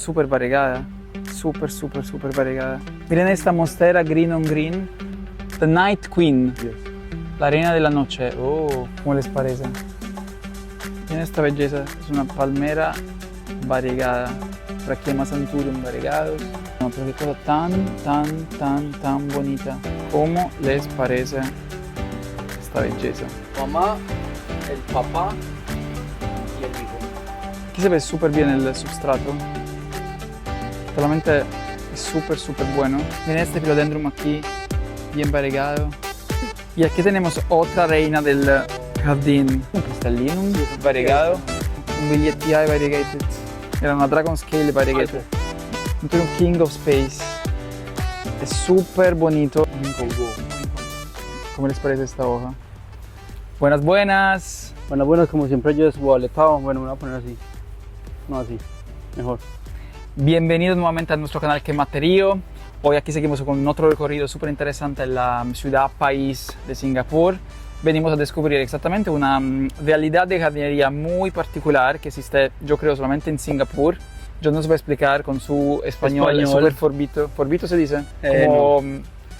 súper variegada. Súper, súper, súper variegada. Miren esta monstera green on green. The Night Queen. Yes. La reina de la noche. Oh, ¿cómo les parece? Miren esta belleza. Es una palmera variegada. Raquema Santurum variegados. No, pero qué cosa tan bonita. ¿Cómo les parece esta belleza? Mamá, el papá y el hijo. Aquí se ve súper bien el substrato. Realmente es súper bueno. Miren este philodendron aquí, bien variegado. Y aquí tenemos otra reina del jardín. Un Crystallinum variegado. Un Villeti variegated. Era una Dragon Scale variegated. Un King of Space. Es súper bonito. ¿Cómo les parece esta hoja? Buenas. Buenas, como siempre yo desboletado. Bueno, me voy a poner así. No así, mejor. Bienvenidos nuevamente a nuestro canal Quematerío. Hoy aquí seguimos con otro recorrido súper interesante en la ciudad país de Singapur. Venimos a descubrir exactamente una realidad de jardinería muy particular que existe, yo creo, solamente en Singapur. Yo nos voy a explicar con su español. Súper forbito. ¿Forbito se dice?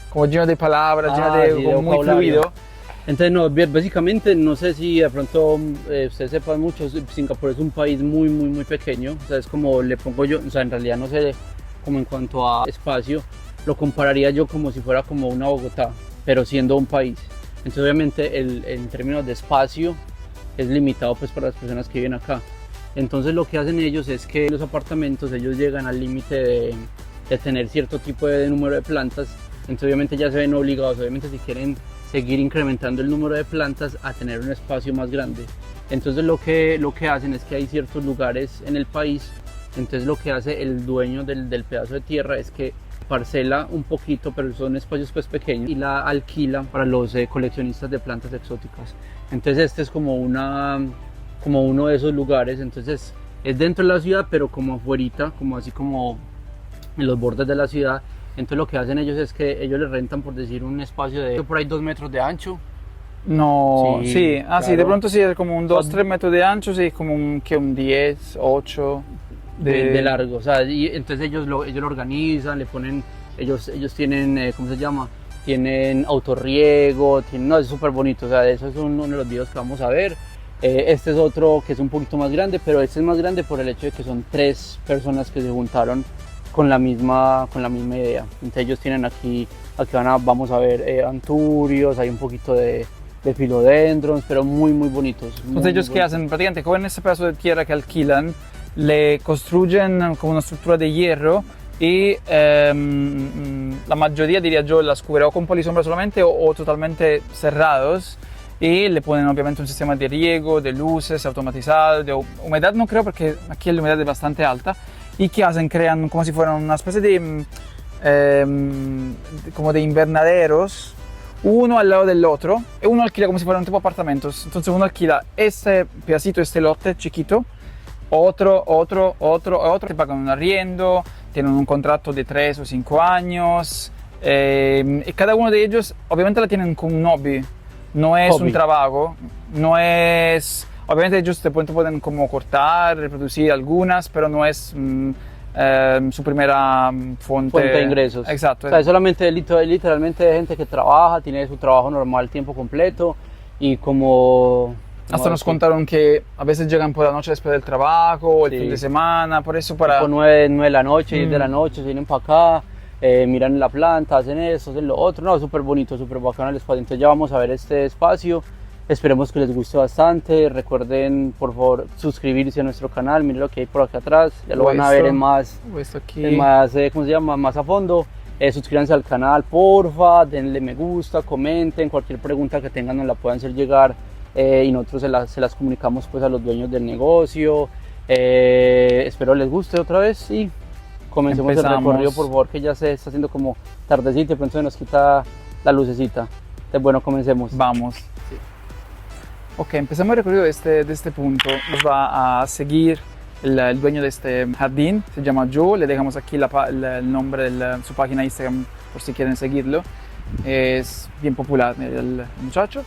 Como lleno de palabras, lleno de, sí, como muy fluido. Entonces, no, básicamente, no sé si de pronto ustedes sepan mucho, Singapur es un país muy pequeño. O sea, es como le pongo yo, o sea, en realidad no sé, como en cuanto a espacio, lo compararía yo como si fuera como una Bogotá, pero siendo un país. Entonces, obviamente, en términos de espacio, es limitado pues para las personas que viven acá. Entonces, lo que hacen ellos es que los apartamentos, ellos llegan al límite de tener cierto tipo de número de plantas. Entonces, obviamente, ya se ven obligados, obviamente, si quieren seguir incrementando el número de plantas, a tener un espacio más grande. Entonces lo que hacen es que hay ciertos lugares en el país, entonces lo que hace el dueño del pedazo de tierra es que parcela un poquito, pero son espacios pues pequeños, y la alquila para los coleccionistas de plantas exóticas. Entonces este es como uno de esos lugares. Entonces es dentro de la ciudad, pero como afuerita, como así como en los bordes de la ciudad. Entonces lo que hacen ellos es que ellos les rentan, por decir, un espacio de por ahí 2 metros de ancho. No, sí, claro. Sí, de pronto sí, es como un 2-3 metros de ancho, sí, como un 10, 8 de largo. O sea, y entonces ellos lo organizan, le ponen, ellos tienen, ¿cómo se llama? Tienen autorriego, no, es súper bonito. O sea, eso es uno de los videos que vamos a ver. Este es otro que es un poquito más grande, pero este es más grande por el hecho de que son 3 personas que se juntaron con la misma idea. Entonces ellos tienen aquí vamos a ver anturios, hay un poquito de philodendrons, pero muy bonitos. Entonces ellos qué hacen, prácticamente cogen ese pedazo de tierra que alquilan, le construyen como una estructura de hierro y la mayoría, diría yo, las cubre o con polisombra solamente o totalmente cerrados, y le ponen obviamente un sistema de riego, de luces automatizado, de humedad no creo, porque aquí la humedad es bastante alta. ¿Y qué hacen? Crean como si fueran una especie de como de invernaderos, uno al lado del otro, y uno alquila como si fueran tipo apartamentos. Entonces uno alquila este pedacito, este lote chiquito, otro, te pagan un arriendo, tienen un contrato de 3 o 5 años, y cada uno de ellos obviamente la tienen como un hobby, no es un trabajo, no es... Obviamente ellos te pueden como cortar, reproducir algunas, pero no es su primera fuente de ingresos. Exacto. O sea, es solamente literalmente de gente que trabaja, tiene su trabajo normal tiempo completo, y como... Hasta nos contaron que a veces llegan por la noche después del trabajo, o el fin de semana, por eso para... Tipo 9 de la noche, 10 de la noche, se vienen para acá, miran la planta, hacen esto, hacen lo otro. No, súper bonito, súper bacano el espacio. Entonces ya vamos a ver este espacio. Esperemos que les guste bastante. Recuerden, por favor, suscribirse a nuestro canal. Miren lo que hay por acá atrás. Ya lo van a ver en más, ¿cómo se llama? Más a fondo. Suscríbanse al canal, porfa. Denle me gusta, comenten. Cualquier pregunta que tengan nos la puedan hacer llegar. Y nosotros se las comunicamos pues a los dueños del negocio. Espero les guste otra vez y comencemos el recorrido, por favor, que ya se está haciendo como tardecita y pronto se nos quita la lucecita. Entonces, bueno, comencemos. Vamos. Ok, empezamos el recorrido de este punto. Nos va a seguir el dueño de este jardín, se llama Joe. Le dejamos aquí el nombre de su página Instagram por si quieren seguirlo. Es bien popular el muchacho.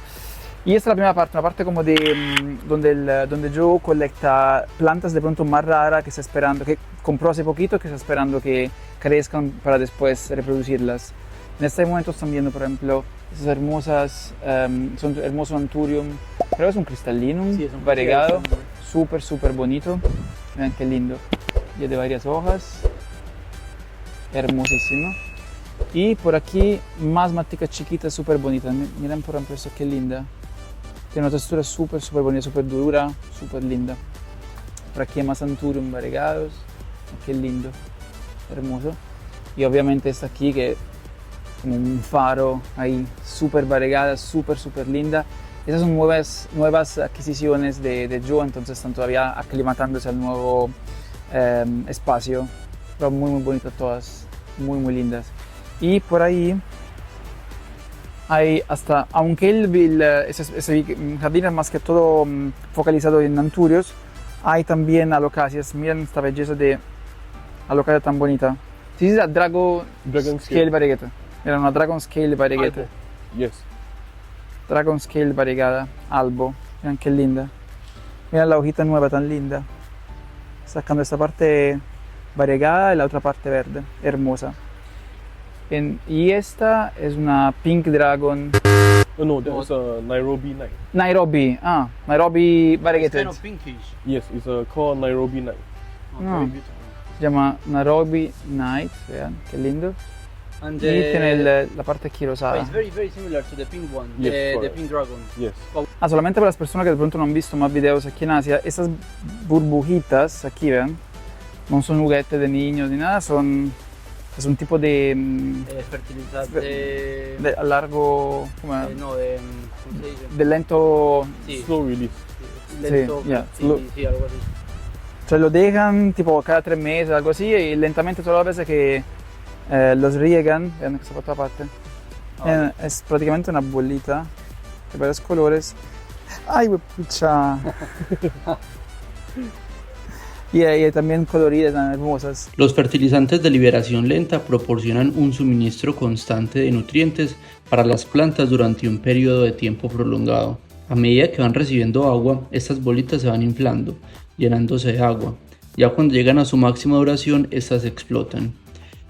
Y esta es la primera parte, una parte como de donde Joe colecta plantas de pronto más raras que está esperando, que compró hace poquito, que está esperando que crezcan para después reproducirlas. En este momento están viendo, por ejemplo, esas hermosas, son hermoso Anthurium, creo que es un Crystallinum Sí, es un variegado, Crystallinum. súper bonito. Vean qué lindo, ya de varias hojas, hermosísimo. Y por aquí más maticas chiquitas, súper bonitas. Miren por ejemplo esto, qué linda. Tiene una textura súper bonita, súper dura, súper linda. Por aquí hay más Anthurium variegados. Qué lindo, hermoso. Y obviamente esta aquí que es como un faro ahí, súper variegada, súper linda. Esas son nuevas adquisiciones de Joe, entonces están todavía aclimatándose al nuevo espacio. Pero muy bonitas todas, muy lindas. Y por ahí hay hasta, aunque ese jardín es más que todo focalizado en anthurios, hay también alocasias. Miren esta belleza de alocasia tan bonita. Sí, es Dragon Scale Variegata. Era una Dragon Scale Variegata. Albo. Yes. Dragon Scale Variegata, Albo. Miren qué linda. Miren la hojita nueva tan linda. Sacando esta parte variegada y la otra parte verde, hermosa. Y esta es una Pink Dragon. Oh no, that's a Nairobi Night. Nairobi, Nairobi It's Variegated. kind of pinkish. Yes, it's called Nairobi Night. Oh, Ah. very beautiful. Se llama Nairobi Night, vean, qué lindo. And Y tiene la parte aquí rosada. it's very similar to the pink one, Yes, the correct. pink dragon. Yes. Solamente para las personas que de pronto no han visto más videos aquí en Asia, estas burbujitas aquí, vean, no son juguetes de niños ni nada, es un tipo de Fertilizante. a largo, ¿cómo No, de. ¿Cómo se dice? de lento, Sí, Slow release. lento. Sí, yeah, sí, sí, algo así. cioè lo dejan tipo cada 3 meses, algo así, y lentamente todas las veces que los riegan, vean questa otra parte, Ah, es prácticamente una bolita de varios colores. ¡Ay, pucha! Y hay también coloridas tan hermosas. Los fertilizantes de liberación lenta proporcionan un suministro constante de nutrientes para las plantas durante un periodo de tiempo prolongado. A medida que van recibiendo agua, estas bolitas se van inflando, llenándose de agua. Ya cuando llegan a su máxima duración, estas explotan.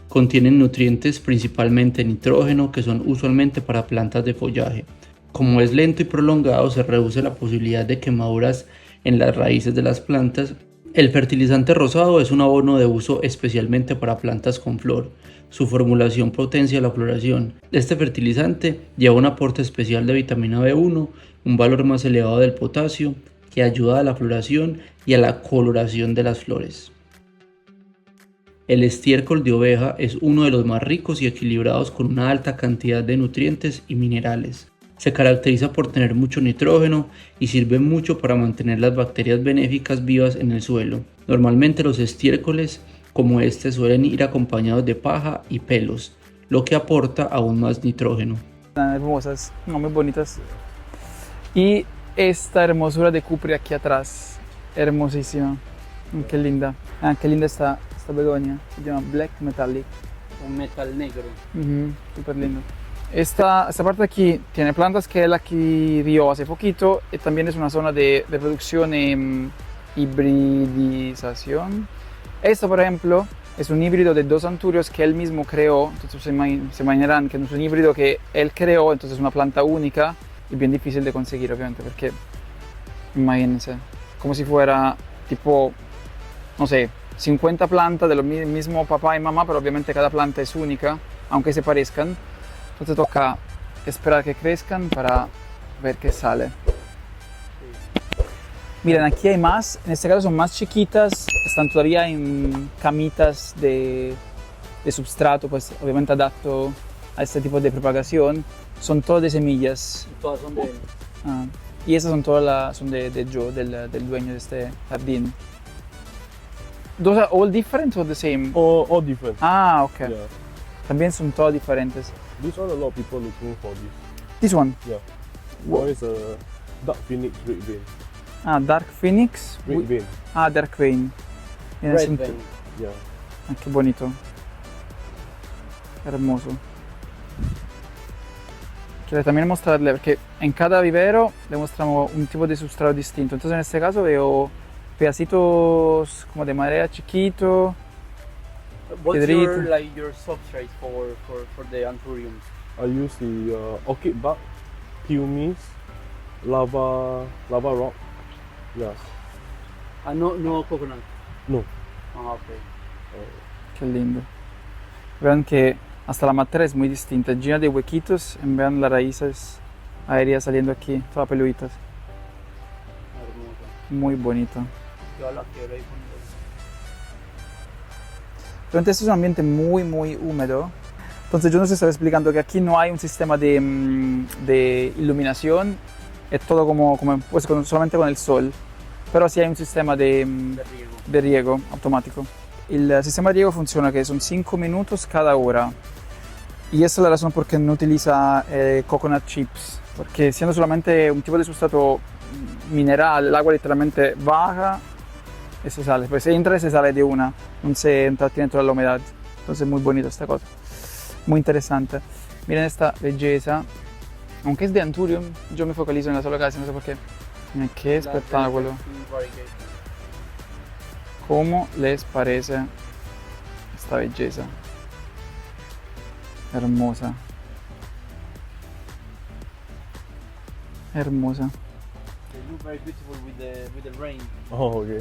Contienen nutrientes, principalmente nitrógeno, que son usualmente para plantas de follaje. Como es lento y prolongado, se reduce la posibilidad de quemaduras en las raíces de las plantas. El fertilizante rosado es un abono de uso especialmente para plantas con flor. Su formulación potencia la floración. Este fertilizante lleva un aporte especial de vitamina B1, un valor más elevado del potasio, que ayuda a la floración y a la coloración de las flores. El estiércol de oveja es uno de los más ricos y equilibrados, con una alta cantidad de nutrientes y minerales. Se caracteriza por tener mucho nitrógeno y sirve mucho para mantener las bacterias benéficas vivas en el suelo. Normalmente los estiércoles como este suelen ir acompañados de paja y pelos, lo que aporta aún más nitrógeno. Tan hermosas, no, muy bonitas. Y esta hermosura de cupria aquí atrás, hermosísima. Qué linda. Qué linda esta begonia. Se llama Black Metallic. Un metal negro. Súper lindo. Esta parte de aquí tiene plantas que él aquí vio hace poquito, y también es una zona de reproducción y hibridización. Esto, por ejemplo, es un híbrido de 2 anthurios que él mismo creó. Entonces se imaginarán que no es un híbrido que él creó, entonces es una planta única y bien difícil de conseguir, obviamente, porque imagínense, como si fuera tipo, no sé, 50 plantas de lo mismo papá y mamá, pero obviamente cada planta es única, aunque se parezcan. Entonces toca esperar que crezcan para ver qué sale. Miren, aquí hay más, en este caso son más chiquitas, están todavía en camitas de substrato, pues obviamente adapto a este tipo de propagación. Son todas de semillas. Todas son de... Y esas son todas son de Joe, del dueño de este jardín. ¿Those are all different or the same? All different. Ok. Yeah. También son todas diferentes. This one, a lot of people looking for this. This one? Yeah. One is a Dark Phoenix Red Vein. Dark Phoenix. Red Vein. Dark Vein. Mira, Red son- Vein. Yeah. Qué bonito. Hermoso. Quiero también mostrarle, porque en cada vivero le mostramos un tipo de sustrato distinto. Entonces en este caso veo pedacitos como de madera chiquito. What's Pedrito. your substrate for the anthuriums? I use the orchid bark, pumice, lava rock. Yes. No coconut. No. Ah, okay. Qué lindo. Vean que hasta la materia es muy distinta, llena de huequitos. Y vean las raíces aéreas saliendo aquí, todas peluditas. Hermoso. Muy bonito. Yo la quiero ahí poner. Realmente este es un ambiente muy húmedo. Entonces yo nos estaba explicando que aquí no hay un sistema de iluminación, es todo como pues, solamente con el sol, pero sí hay un sistema de riego automático. El sistema de riego funciona que son 5 minutos cada hora y esa es la razón por qué no utiliza coconut chips, porque siendo solamente un tipo de sustrato mineral, el agua literalmente baja y se sale, pues entra y se sale de una, no se entra dentro de la humedad. Entonces muy bonita esta cosa, muy interesante. Miren esta belleza, aunque es de Anthurium, yo me focalizo en la sola casa, no sé por qué. Miren qué espectáculo. ¿Cómo les parece esta belleza? Hermosa. Hermosa. They look very beautiful with the rain. Oh, okay.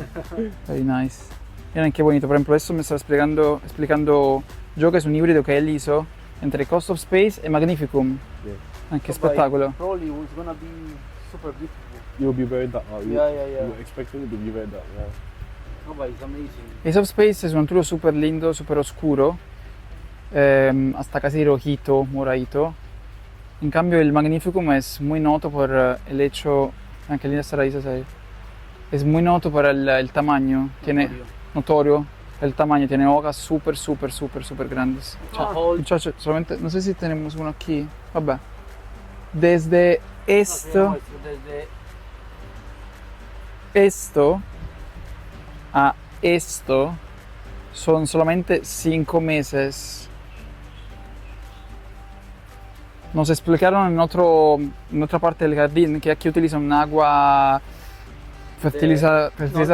Very nice. Miren qué bonito. Por ejemplo, esto me estaba explicando yo que es un híbrido que él hizo entre Cost of Space y Magnificum. Yeah. Ah, qué So, but espectáculo. Probably it's gonna be super beautiful. It will be very dark. Yeah. You're expecting it to be very dark. Yeah. No, but it's amazing. Ace of Space es un anturo súper lindo, súper oscuro, hasta casi rojito, moradito. En cambio el Magnificum es muy noto por el hecho, anche linda esta raíces ahí, es muy noto por el tamaño, tiene notorio el tamaño, tiene hojas súper grandes. Muchachos, solamente, no sé si tenemos uno aquí, vabbè. Desde esto a esto son solamente 5 meses. Nos explicaron en otra parte del jardín que aquí utilizan un agua fertilizada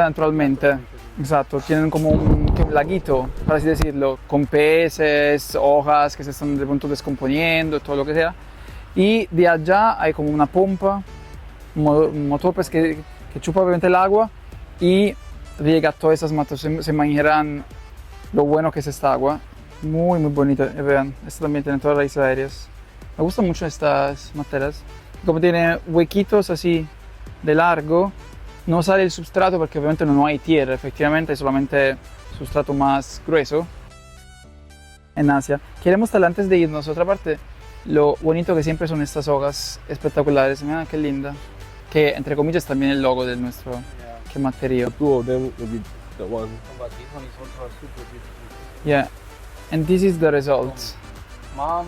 naturalmente. Exacto, tienen como un laguito, por así decirlo, con peces, hojas que se están de pronto descomponiendo, todo lo que sea. Y de allá hay como una pompa, un motor pues, que chupa obviamente el agua y riega todas esas matas. Se imaginarán lo bueno que es esta agua. Muy bonita. Vean, esta también tiene todas las raíces aéreas. Me gustan mucho estas materas. Como tiene huequitos así de largo, no sale el substrato porque obviamente no hay tierra, efectivamente hay solamente sustrato más grueso en Asia. Queremos mostrarle antes de irnos a otra parte lo bonito que siempre son estas hojas espectaculares. Mira qué linda. Que entre comillas también el logo de nuestro que material. Two of them will be the one. But this one is also super beautiful. Yeah, and this is the result. Mom,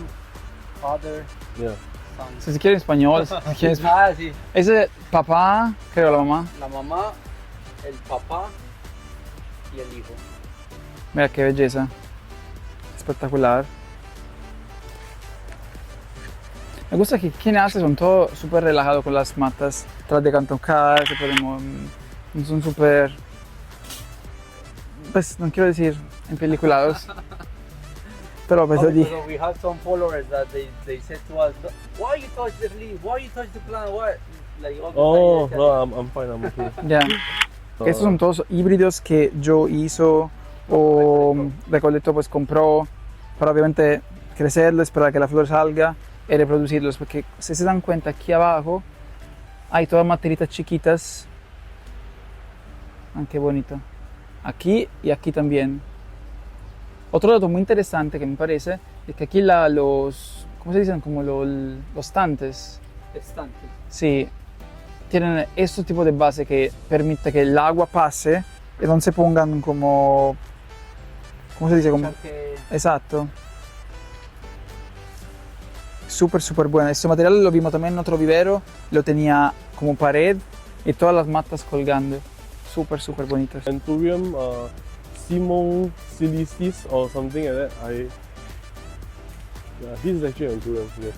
father, Yeah. son. Si quiere en español, si quiere en Ah, sí. ese papá, creo la mamá. La mamá, el papá y el hijo. Mira qué belleza. Espectacular. Me gusta que aquí en Asia son todos súper relajados con las matas. Tras de cantocar, que podemos, son súper, pues no quiero decir empeliculados. Pero pues Because dije, we have some followers that they said to us, why you touch the leaf? Why you touch the plant? Why? Like, all the Oh, time, no, I'm fine. I'm okay. ya. Estos son todos híbridos que yo hizo o Recoleto pues compró para obviamente crecerlos, para que la flor salga y reproducirlos, porque si se dan cuenta aquí abajo hay todas materitas chiquitas. Ah, qué bonito. Aquí y aquí también. Otro dato muy interesante que me parece es que aquí los, ¿cómo se dicen? Como los estantes, Estante. sí, tienen este tipo de base que permite que el agua pase y no se pongan como, ¿cómo se dice? Como, Que exacto. Súper bueno. Este material lo vimos también en otro vivero, lo tenía como pared y todas las matas colgando. Súper bonitas. Anthurium, Simon silicis or something like that. Yeah, this is actually Anthurium. Yeah.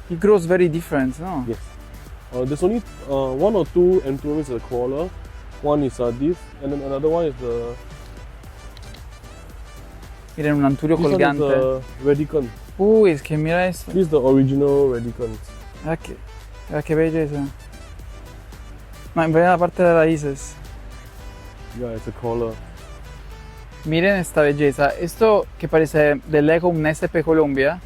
It grows very different, no? Yes. There's only one or two Anthuriums is a crawler. One is this, and then another one is the. Miren un anturio This one is colgante. the Radicant. Uy, es que mira esto. This is the original Radicant. Mira qué belleza. No, ve la parte de raíces. Yeah, it's a crawler. Miren esta belleza. Esto que parece de lejos un SP Colombia,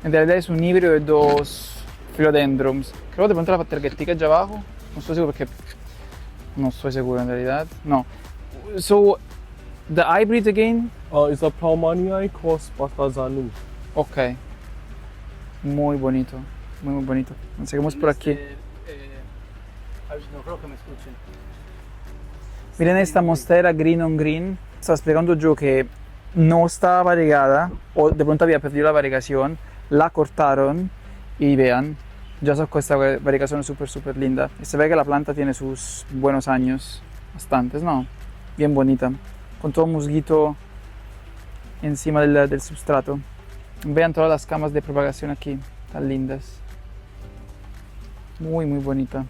en realidad es un híbrido de dos philodendrons. Creo que de pronto la targetica allá abajo. No estoy seguro porque no estoy seguro en realidad. No. So, the hybrid again. It's a Plowmanii cross Pastazanum. Ok. Muy bonito. Muy bonito. Seguimos por aquí. No creo que me escuchen. Miren esta monstera green on green. Estaba explicando yo que no estaba variegada o de pronto había perdido la variegación. La cortaron y vean, ya sacó esta variegación súper linda. Y se ve que la planta tiene sus buenos años, bastantes, ¿no? Bien bonita, con todo musguito encima del substrato. Vean todas las camas de propagación aquí, tan lindas. Muy bonita.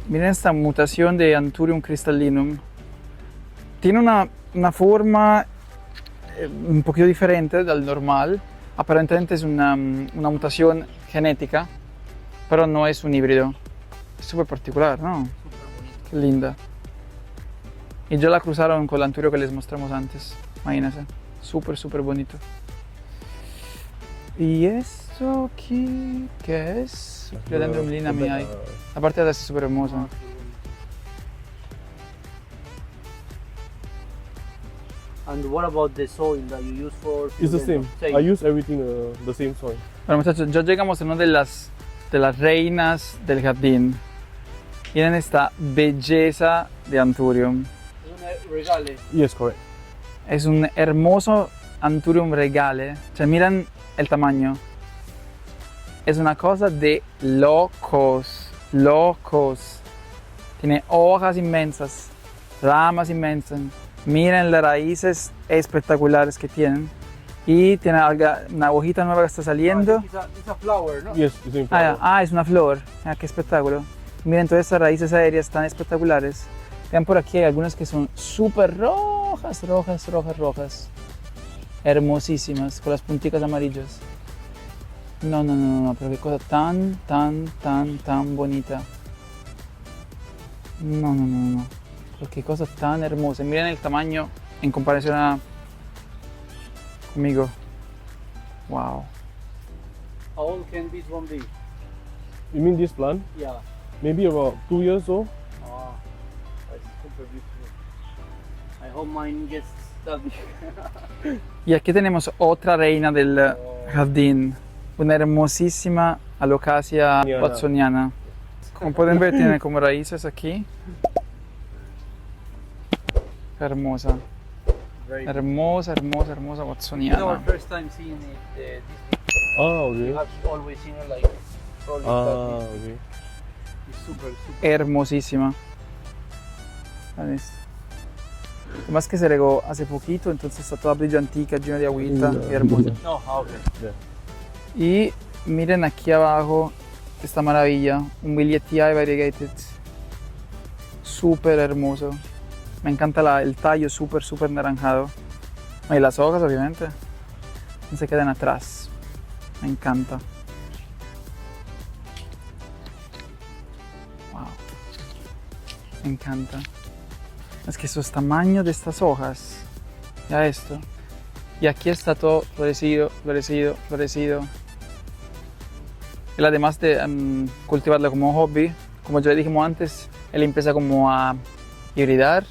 Miren esta mutación de Anthurium crystallinum. Tiene una forma un poquito diferente del normal. Aparentemente es una mutación genética, pero no es un híbrido. Es súper particular, ¿no? Qué linda. Y ya la cruzaron con el anturio que les mostramos antes. Imagínense. Súper bonito. ¿Y esto aquí qué es? Philodendron linamiae. La parte de atrás es súper hermosa. And what about the soil that you use for It's the same. I use everything the same soil. Bueno muchachos, ya llegamos a una de las reinas del jardín. Miren esta belleza de Anthurium. Es un regale. Yes, correct. Es un hermoso Anthurium regale. O sea, miren el tamaño. Es una cosa de locos. Tiene hojas inmensas, ramas inmensas. Miren las raíces espectaculares que tienen. Y tiene una hojita nueva que está saliendo. It's a flower, ¿no? Yes, it's in flower. Es una flor. Qué espectáculo. Miren todas estas raíces aéreas tan espectaculares. Vean por aquí hay algunas que son súper rojas. Hermosísimas, con las punticas amarillas. No, pero qué cosa tan bonita. No. Pero qué cosa tan hermosa. Miren el tamaño en comparación a conmigo. Wow. How old can this one be? You mean this plant? Yeah. Maybe about 2 years old. Oh, that's super beautiful. I hope mine gets that big. Y aquí tenemos otra reina del jardín. Una hermosísima Alocasia watsoniana. Como pueden ver, tiene como raíces aquí. Hermosa. Very Hermosa It's our watsoniana. first time seeing it this big. We Okay. have always seen it like probably that big. Okay. It's super. Hermosísima. Vean esto. Además que se regó hace poquito, entonces está toda brillantica, llena de agüita y hermosa. No, okay. Y miren aquí abajo esta maravilla, un Willieti variegated. Súper hermoso. Me encanta el tallo súper naranjado. Y las hojas obviamente no se quedan atrás. Me encanta. Wow. Me encanta. Es que esos tamaños de estas hojas. Ya esto. Y aquí está todo florecido. Él además de cultivarlo como hobby, como ya dijimos antes, él empieza como a hibridizar,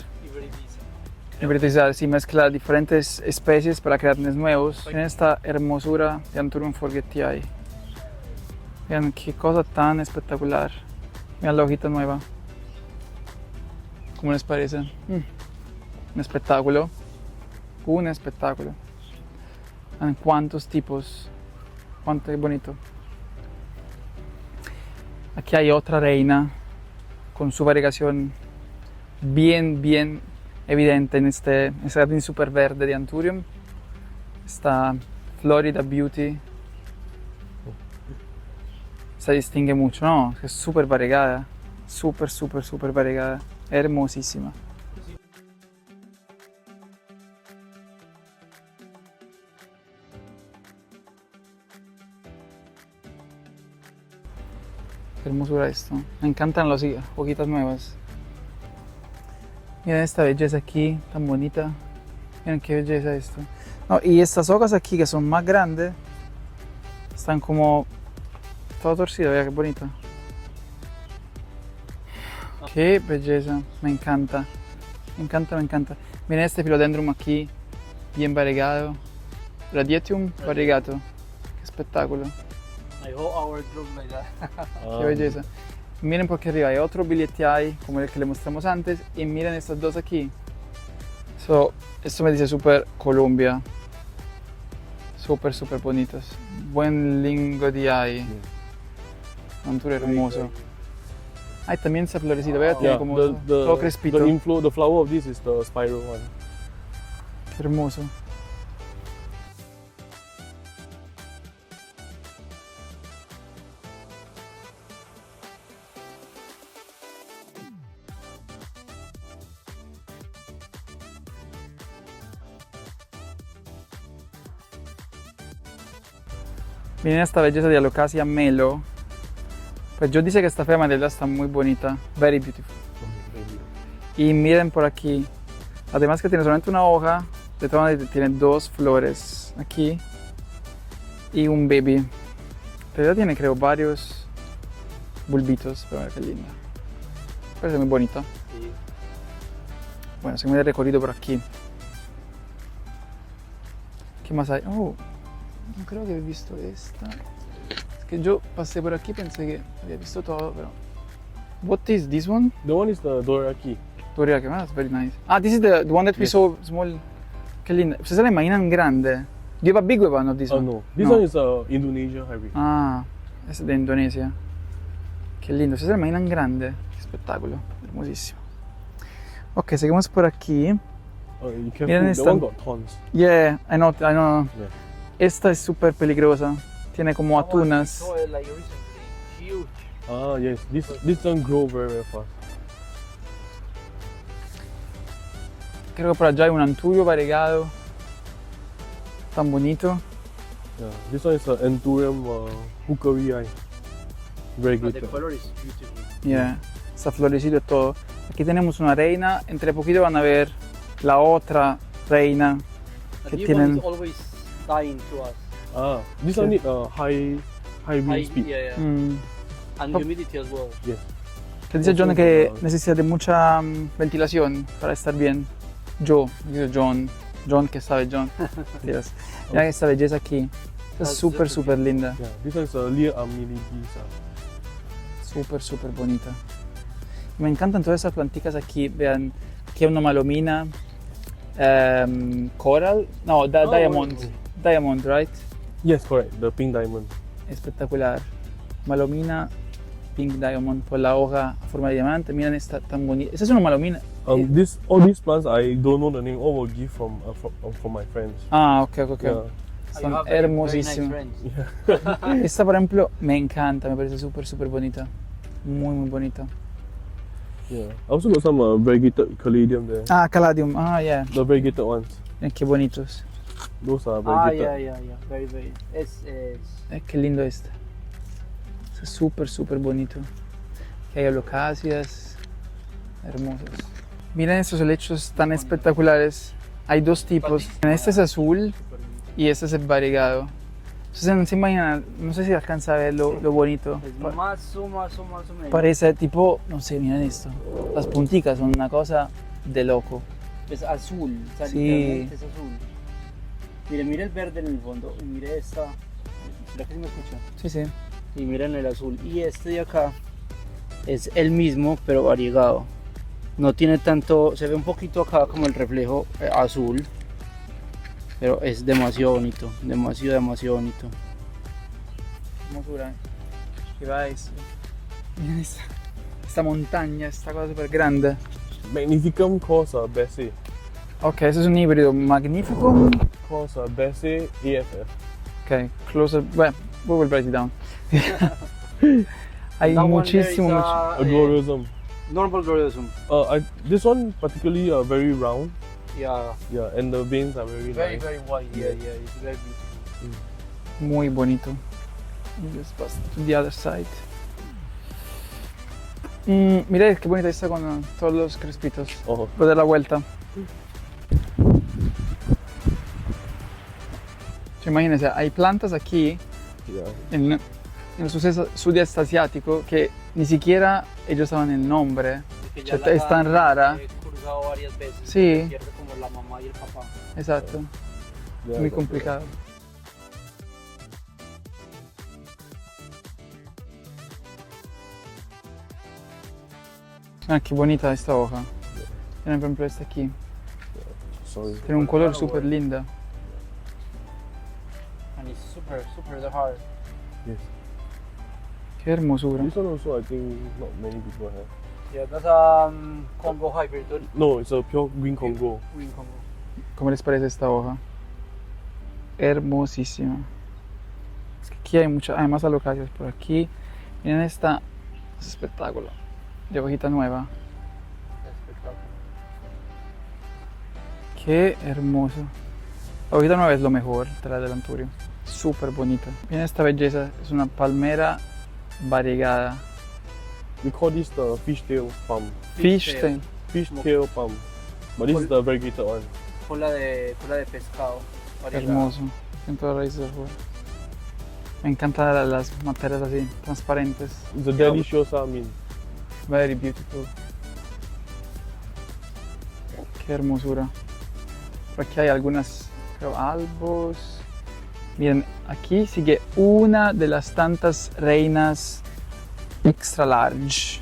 sí, mezcla diferentes especies para crear nuevos. Miren esta hermosura de Anthurium forgetii. Vean qué cosa tan espectacular. Miren la hojita nueva. ¿Cómo les parece? Un espectáculo. Un espectáculo. Vean cuántos tipos. Cuánto bonito. Aquí hay otra reina con su variegación bien evidente en este jardín super verde de Anthurium. Esta Florida Beauty. se distingue mucho, ¿no? Es súper variegada, súper variegada, hermosísima. Qué hermosura esto. Me encantan las hojitas nuevas. Miren esta belleza aquí, tan bonita. Miren qué belleza esto. No, y estas hojas aquí que son más grandes, están como todo torcido, vea qué bonito. Qué belleza, me encanta. Me encanta. Miren este philodendron aquí, bien variegado. Radiatium variegato. Qué espectáculo. I hope ours look like that. Qué belleza. Miren por aquí arriba hay otro billeteai como el que le mostramos antes y miren estas dos aquí. Esto me dice súper Colombia. Súper bonitos. Buen lingo di hay. Montura hermoso. Ay, también se ha florecido, vea, tiene como todo crespito. The flower of this is the spiral one. Qué hermoso. Miren esta belleza de Alocasia Melo. Pues yo dice que esta fea amarela está muy bonita. Very beautiful. Y miren por aquí. Además que tiene solamente una hoja. De todas maneras tiene dos flores aquí. Y un baby. Pero ya tiene creo varios bulbitos. Pero mira qué linda. Parece muy bonita. Bueno, seguimos el recorrido por aquí. ¿Qué más hay? Oh. No creo que había visto esta. Es que yo pasé por aquí, pensé que había visto todo, pero... What is this one? The one is the doraki. Doriaki, that's very nice. Ah, this is the one that we saw small. Qué linda. Ustedes se la imaginan grande. Do you have a big one of this one? No. This one is Indonesia hybrid. Ah, es de Indonesia. Qué lindo. Ustedes se la imaginan grande. Qué espectáculo. Hermosísimo. Ok, seguimos por aquí. You can Miren the esta. one got thorns. Yeah, I know. Yeah. Esta es súper peligrosa. Tiene como atunas. saw it like recently. Huge. Ah, yes. This one grow very fast. Creo que por allá hay un antulio variegado. Tan bonito. Yeah. This one is Anthurium hookerii. Very But good. the color is beautiful. Yeah. Está florecido y todo. Aquí tenemos una reina. Entre poquito van a ver la otra reina. And Que this tienen- one is always dying to us. Ah, this one need high wind High, speed. yeah. Mm. And Pop- humidity as well. Yes. Que dice Also, John que necesita de mucha ventilación para estar bien. Dice John que sabe John. Mentiras. Mira esta belleza aquí. Esta es That's súper super linda. Yeah. This one is Lear Amilibis. Súper bonita. Me encantan todas estas plantitas aquí. Vean, aquí hay una malomina. Coral. No, diamond. Diamond, right? Yes, correct. The pink diamond. Espectacular. Malomina Pink Diamond por la hoja a forma de diamante. Miren esta tan bonita. Esa es una malomina. All these plants I don't know the name. All were gift from my friends. Ah, ok. Yeah. And you Son have very nice hermosísimas. friends. Esta, por ejemplo, me encanta. Me parece súper bonita. Muy bonita. Yeah. I also got some variegated caladium there. Ah, Caladium. Ah, yeah. The variegated ones. Miren qué bonitos. Those are Ah, variegated. yeah. Very. It's Qué lindo este. Es súper bonito. Aquí hay alocasias. Hermosos. Miren estos helechos tan espectaculares. Hay dos tipos. Este es azul y este es el variegado. Entonces no se imaginan, no sé si alcanza a ver lo bonito. it's más o menos. Parece tipo, no sé, miren esto. Las punticas son una cosa de loco. Es azul, o sea, Sí. literalmente es azul. Mire el verde en el fondo y mire esta. ¿Será que se me escucha? Sí. Y miren el azul. Y este de acá es el mismo, pero variegado. No tiene tanto, se ve un poquito acá como el reflejo azul. Pero es demasiado bonito, demasiado bonito. Hermosura. ¿Qué va eso? Miren esta montaña, esta cosa súper grande. Magnificum Corsa Bessie. Ok, eso es un híbrido magnífico. Corsa Bessie AFF. Ok, closer. Well, we will break it down. Hay That one muchísimo, there is, mucho. A gloriosum. Normal gloriosum. This one particularly very round. Yeah. Yeah, and the veins are very Very, nice. very white. Yeah, yeah. It's very beautiful. Muy bonito. Just pass to the other side. Mirad qué bonita está con todos los crespitos. Oh, Voy a dar la vuelta. Imagínense, hay plantas aquí yeah. en el sudeste asiático que ni siquiera ellos saben el nombre. Que Cioè, ya la es tan han, rara. cruzado varias veces. Sí. Se pierde como la mamá y el papá. Exacto, Yeah, muy that's complicado. Ah, qué bonita esta hoja. Tiene por ejemplo esta aquí. it. Sorry. Tiene un color súper linda. And it's super, super the hard. Yes. Qué hermosura. This one also I think not many people have. Yeah, that's Congo hybrid. No, it's a pure green Congo. Green Congo. ¿Cómo les parece esta hoja? Hermosísima. Es que aquí hay muchas, además alocasias por aquí. Miren esta, es espectáculo. De hojita nueva. Espectacular. Qué hermoso. La hojita nueva es lo mejor tras del anturio. Súper bonita. Miren esta belleza, es una palmera variegada. We call this the fishtail palm. Fishtail. Fishtail palm. But this is the variegated one. Cola de pescado. variegada. Hermoso. En todas las raíces del juego. Me encantan las materias así, transparentes. It's a deliciosa mint. Very beautiful. Qué hermosura. Por aquí hay algunas, creo, albos. Miren, aquí sigue una de las tantas reinas extra large.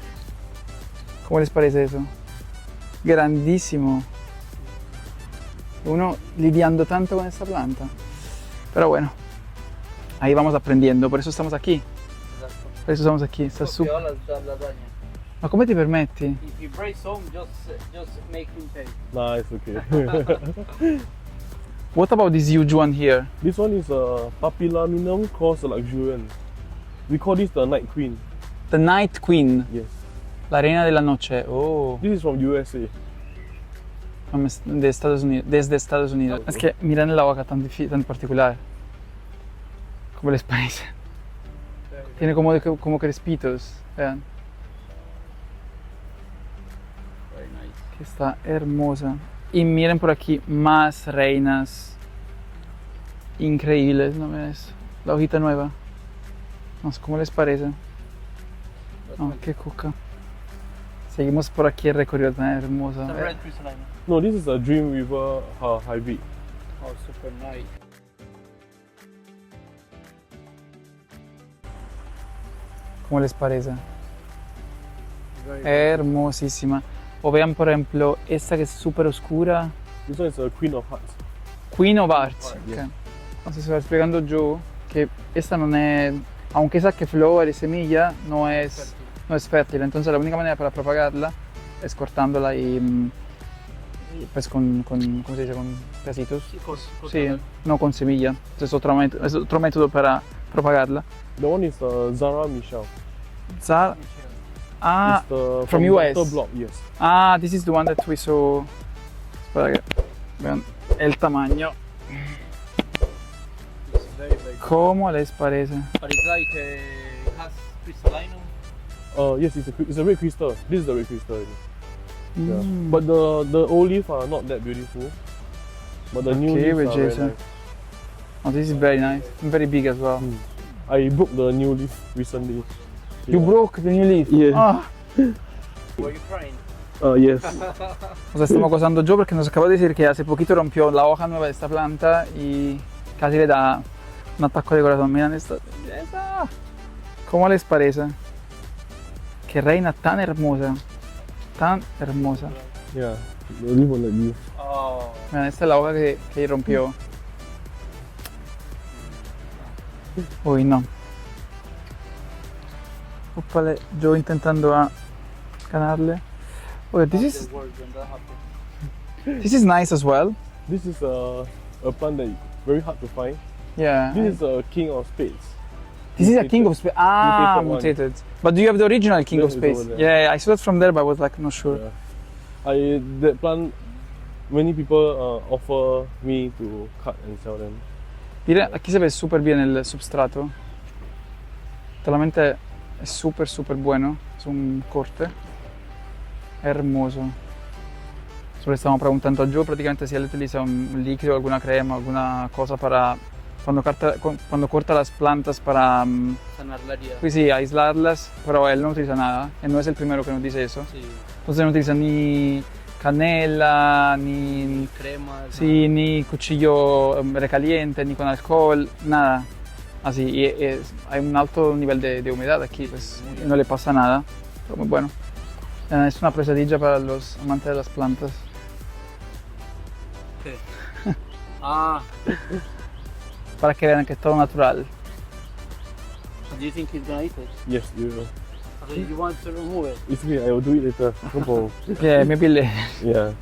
¿Cómo les parece eso? Grandísimo. Uno lidiando tanto con esta planta. Pero bueno, ahí vamos aprendiendo, por eso estamos aquí. Esatto. Per eso estamos aquí. Sta Porque su... ho la lasagna. Ma come ti permetti? If you break some, just make him pay. Nah, it's okay. What about this huge one here? This one is a Papillaminum cross luxuriant. We call this the Night Queen. The Night Queen, Yes. la reina de la noche. Oh, This is from USA. de Estados Unidos, desde Estados Unidos. Es que miren la hoja tan, tan particular. ¿Cómo les parece? Tiene como crespitos. Vean, Very nice. que está hermosa. Y miren por aquí más reinas increíbles, ¿no ves? La hojita nueva. No sé cómo les parece. Oh, qué coca. Seguimos por aquí el recorrido tan hermoso. It's a red crystalline. No, this is a Dream River hybrid. Oh, super nice. ¿Cómo les parece? Very Hermosísima. O vean por ejemplo esta que es súper oscura. This one is a Queen of Hearts. Queen of Hearts. Yeah. Ok. Entonces stavo spiegando yo que esta non è, aunque sa che flore, semilla, no es fértil. Entonces la única manera para propagarla es cortándola y pues con ¿cómo se dice? Con pedacitos. Sí, no con semilla. Entonces es otro método para propagarla. The one is Zara Michelle. Zara. Ah, It's the, from Dr. US. Block, yes. ah, this is the one that we saw. Espera que vean el tamaño. It's very, very good. ¿Cómo les parece? But it's like, it has crystalline. Yes, it's a red crystal. This is the red crystal. Yeah. Mm. But the old leaf are not that beautiful. But the new Okay, leaves are very Jason. nice. Oh, this is very nice. Very big as well. I broke the new leaf recently. You Yeah. broke the new leaf. Yeah. Ah. Were you crying? Yes. O sea, estamos gozando yo porque nos acaba de decir que hace poquito rompió la hoja nueva de esta planta y casi le da un ataque de corazón. Miren esta belleza. ¿Cómo les parece? Qué reina tan hermosa. Tan hermosa. Yeah. The leaf was like this. Oh, Miren, esta es la hoja que rompió. Uy, no. Opale, yo intentando a ganarle. Okay, this is the world when that happens. this is nice as well. This is a plant that very hard to find. Yeah. This is a king of spades. This is a King of Space. Ah, Mutated one. mutated. But do you have the original King No, of it's Space? over there. Yeah, I saw it from there, but I was like not sure. Yeah. That plant, many people offer me to cut and sell them. Mira, aquí se ve súper bien el substrato. Totalmente es súper bueno. Es un corte hermoso. Solo le estamos preguntando a Joe prácticamente si él utiliza un líquido, alguna crema, alguna cosa para cuando corta las plantas para Sanar la herida. pues sí, aislarlas, pero él no utiliza nada. Él no es el primero que nos dice eso. Sí. Entonces no utiliza ni canela, ni Cremas. sí, ni cuchillo recaliente, ni con alcohol, nada. Así, y hay un alto nivel de humedad aquí, pues y no le pasa nada, pero muy bueno. Es una pesadilla para los amantes de las plantas. ¿Qué? Ah, Para que vean que es todo natural. do you think he's gonna eat it? Yes, you will. So you want to remove it? It's okay, I will do it later. No problem. Maybe Yeah.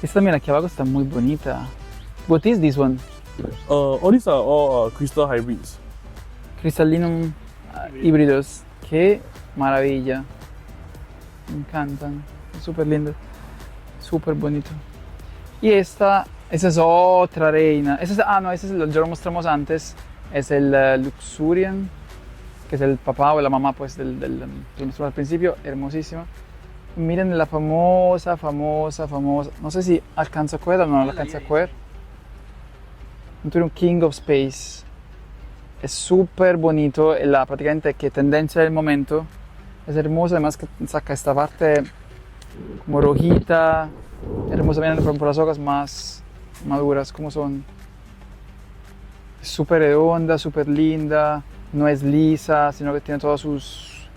esta mira aquí abajo está muy bonita. What is this one? All these are all crystal hybrids. Crystallinum híbridos. Qué maravilla. Me encantan. Es súper lindo. Súper bonito. Y esa es otra reina. No, ese es ya lo mostramos antes. Es el Luxurian, que es el papá o la mamá pues que lo mostramos al principio. Hermosísima. Miren la famosa. No sé si alcanza a coger o no la alcanza a coger. Un King of Space. Es súper bonito, prácticamente que tendencia del momento. Es hermoso, además que saca esta parte como rojita. Hermosa, vienen por las hojas más maduras, como son. Es súper redonda, súper linda. No es lisa, sino que tiene todas sus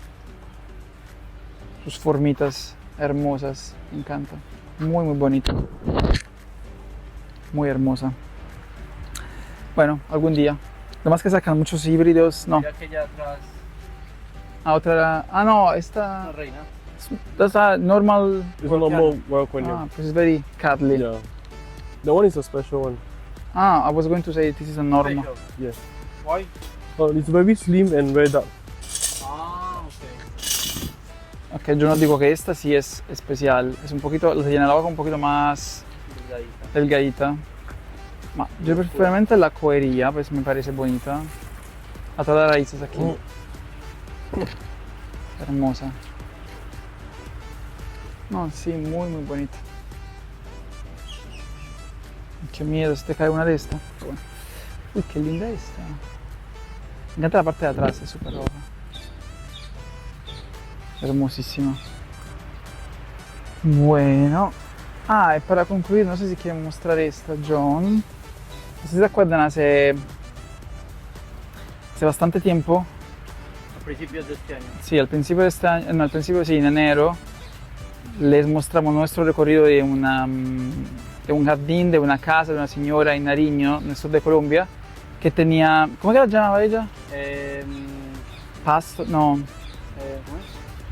formitas hermosas. Me encanta. Muy bonito. Muy hermosa. Bueno, algún día. Lo más que sacan muchos híbridos, no. Mira aquella atrás, No, esta. la reina. That's a normal. It's a normal Moroccan. Pues it's very cuddly. Yeah. That one is a special one. I was going to say this is a normal. Special. Yes. Why? It's very slim and very dark. Ah, ok. Ok, yo no digo que esta sí es especial. Es un poquito, la llena la boca un poquito más Delgadita. delgadita. Ma yo preferiblemente la cogería, pues me parece bonita. A todas las raíces aquí. Hermosa. No, sí, muy bonita. Qué miedo, se te cae una de estas. Bueno. Uy, qué linda esta. Me encanta la parte de atrás, es súper roja. Hermosísima. Bueno. Y para concluir, no sé si quieren mostrar esta, John. No sé si se acuerdan, hace bastante tiempo. A principios de este año. Sí, al principio de este año, no, al principio sí, en enero, les mostramos nuestro recorrido de un jardín, de una casa de una señora en Nariño, en el sur de Colombia, que tenía, ¿cómo que la llamaba ella? Pasto, no,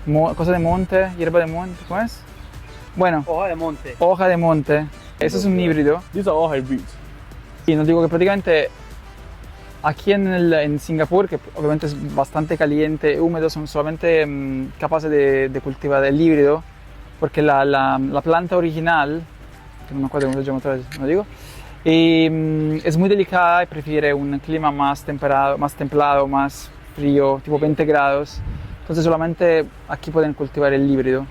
¿Cómo es? cosa de monte, hierba de monte, ¿cómo es? Bueno, Hoja de monte. hoja de monte. Eso es un híbrido. These are all hybrids. Y nos digo que prácticamente aquí en Singapur, que obviamente es bastante caliente, húmedo, son solamente capaces de cultivar el híbrido, porque la planta original, que no me acuerdo cómo se llama otra vez, no digo, es muy delicada y prefiere un clima más templado, más frío, tipo 20 grados. Entonces solamente aquí pueden cultivar el híbrido.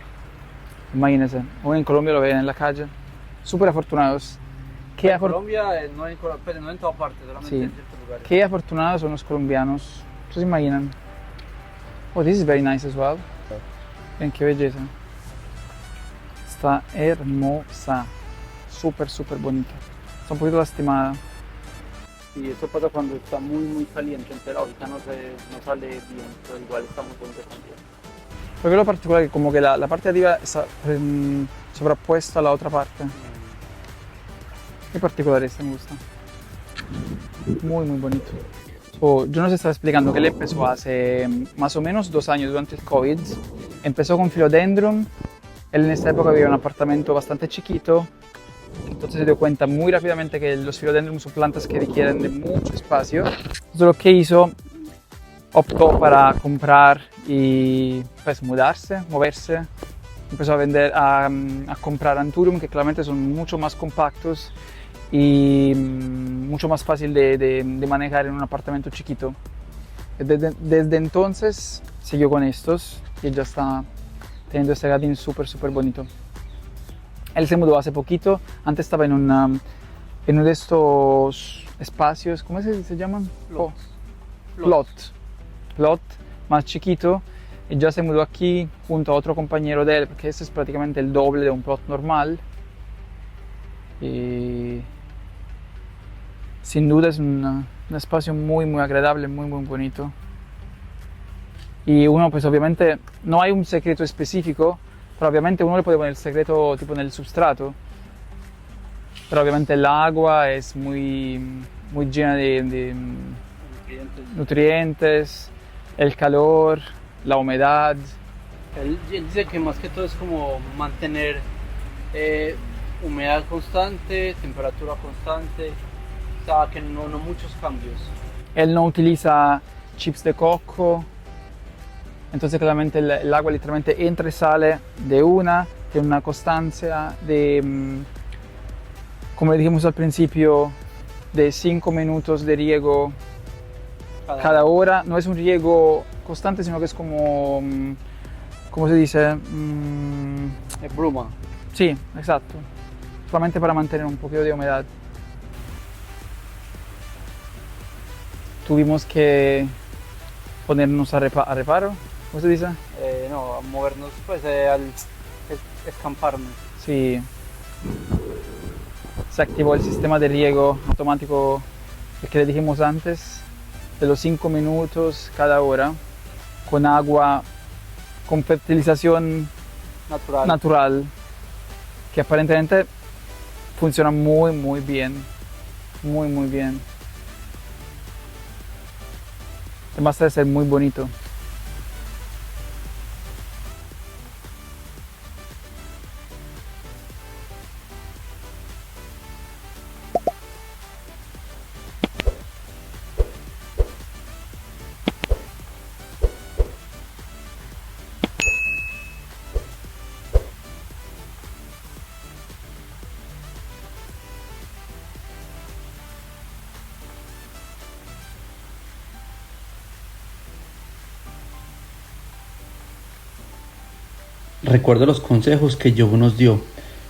Imagínense, hoy en Colombia lo ven en la calle, súper afortunados. En Colombia, no en toda parte, solamente Sí. en ciertos lugares. Qué afortunados son los colombianos. ¿Se imaginan? Oh, this is very nice as well. Ven qué belleza. Está hermosa. Súper bonita. Está un poquito lastimada. Y eso pasa cuando está muy caliente, entonces ahorita no sale bien, pero igual está muy bonito también. Porque lo particular es que como que la parte de arriba está sobrappuesta a la otra parte. Qué particular este, me gusta. Muy bonito. Yo nos estaba explicando que él empezó hace más o menos 2 años durante el COVID. Empezó con Philodendron. Él en esta época vivía en un apartamento bastante chiquito. Entonces se dio cuenta muy rápidamente que los Philodendron son plantas que requieren de mucho espacio. Entonces lo que hizo, optó para comprar y pues moverse. Empezó a comprar Anturium, que claramente son mucho más compactos y mucho más fácil de manejar en un apartamento chiquito. Desde entonces siguió con estos y ya está teniendo este jardín súper bonito. Él se mudó hace poquito, antes estaba en uno de estos espacios, ¿cómo se llaman? Plot, más chiquito, y ya se mudó aquí junto a otro compañero de él, porque este es prácticamente el doble de un plot normal. Y sin duda es un espacio muy agradable, muy bonito. Y uno pues obviamente no hay un secreto específico, pero obviamente uno le puede poner el secreto tipo en el substrato. Pero obviamente el agua es muy llena de nutrientes, el calor, la humedad. Él dice que más que todo es como mantener humedad constante, temperatura constante, o sea, que no muchos cambios. Él no utiliza chips de coco, entonces claramente el agua literalmente entra y sale de tiene una constancia como le dijimos al principio, de 5 minutos de riego cada hora. No es un riego constante, sino que es como, ¿cómo se dice? Bruma. Sí, exacto. Solamente para mantener un poquito de humedad. Tuvimos que ponernos a reparo, ¿cómo se dice? No, a movernos, pues escamparnos. Sí. Se activó el sistema de riego automático, el que le dijimos antes, de los 5 minutos cada hora, con agua, con fertilización natural, que aparentemente funciona muy bien, muy bien. Además de ser muy bonito. Recuerda los consejos que Joe nos dio.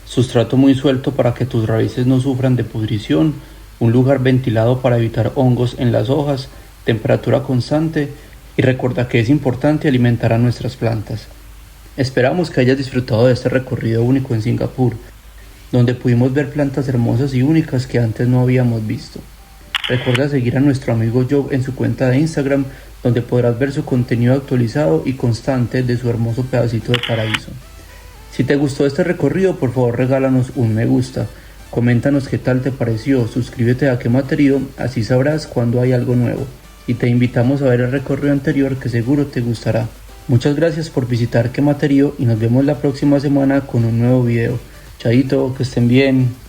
Sustrato muy suelto para que tus raíces no sufran de pudrición, un lugar ventilado para evitar hongos en las hojas, temperatura constante y recuerda que es importante alimentar a nuestras plantas. Esperamos que hayas disfrutado de este recorrido único en Singapur, donde pudimos ver plantas hermosas y únicas que antes no habíamos visto. Recuerda seguir a nuestro amigo Joe en su cuenta de Instagram, donde podrás ver su contenido actualizado y constante de su hermoso pedacito de paraíso. Si te gustó este recorrido, por favor regálanos un me gusta, coméntanos qué tal te pareció, suscríbete a Quematerío, así sabrás cuando hay algo nuevo, y te invitamos a ver el recorrido anterior que seguro te gustará. Muchas gracias por visitar Quematerío y nos vemos la próxima semana con un nuevo video. Chaito, que estén bien.